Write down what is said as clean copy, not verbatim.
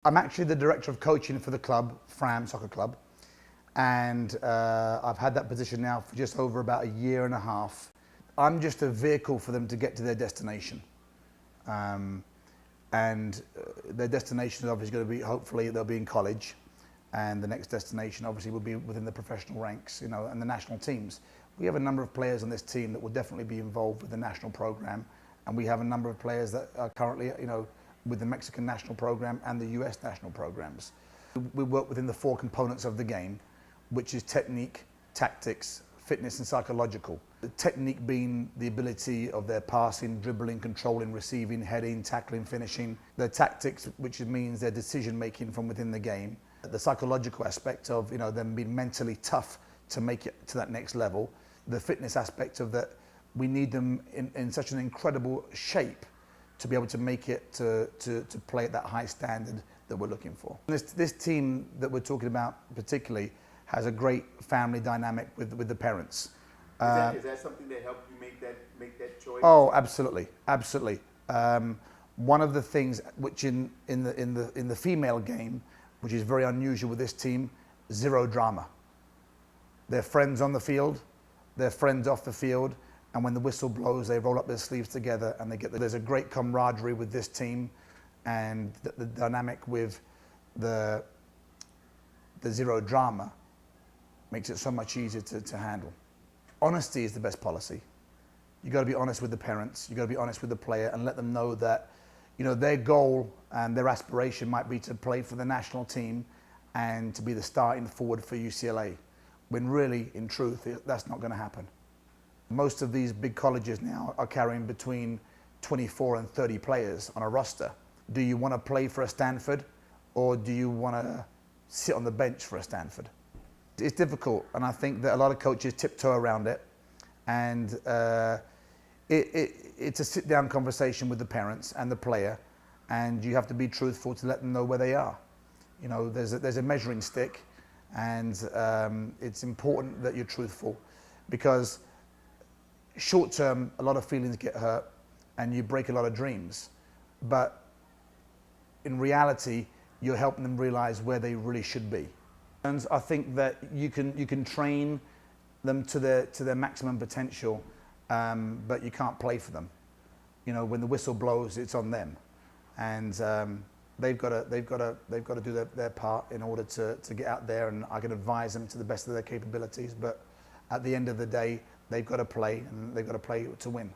I'm actually the director of coaching for the club, Fram Soccer Club, and I've had that position now for just over about a year and a half. I'm just a vehicle for them to get to their destination. Their destination is obviously going to be, hopefully they'll be in college, and the next destination obviously will be within the professional ranks, and the national teams. We have a number of players on this team that will definitely be involved with the national program, and we have a number of players that are currently, with the Mexican national program and the US national programs. We work within the four components of the game, which is technique, tactics, fitness and psychological. The technique being the ability of their passing, dribbling, controlling, receiving, heading, tackling, finishing. The tactics, which means their decision making from within the game. The psychological aspect of them being mentally tough to make it to that next level. The fitness aspect of that, we need them in such an incredible shape to be able to make it to play at that high standard that we're looking for. This team that we're talking about particularly has a great family dynamic with the parents. Is that something that helped you make that choice? Oh, absolutely, absolutely. One of the things which in the female game, which is very unusual with this team, zero drama. They're friends on the field, they're friends off the field, and when the whistle blows, they roll up their sleeves together and there's a great camaraderie with this team, and the dynamic with the zero drama makes it so much easier to handle. Honesty is the best policy. You got to be honest with the parents, you got to be honest with the player and let them know that their goal and their aspiration might be to play for the national team and to be the starting forward for UCLA, when really, in truth, that's not going to happen. Most of these big colleges now are carrying between 24 and 30 players on a roster. Do you want to play for a Stanford, or do you want to sit on the bench for a Stanford? It's difficult, and I think that a lot of coaches tiptoe around it, and it's a sit-down conversation with the parents and the player, and you have to be truthful to let them know where they are. There's a measuring stick, and it's important that you're truthful, because short term, a lot of feelings get hurt and you break a lot of dreams. But in reality, you're helping them realize where they really should be. And I think that you can train them to their maximum potential, but you can't play for them. When the whistle blows, it's on them, and they've got to do their part in order to get out there. And I can advise them to the best of their capabilities. But at the end of the day, they've got to play, and they've got to play to win.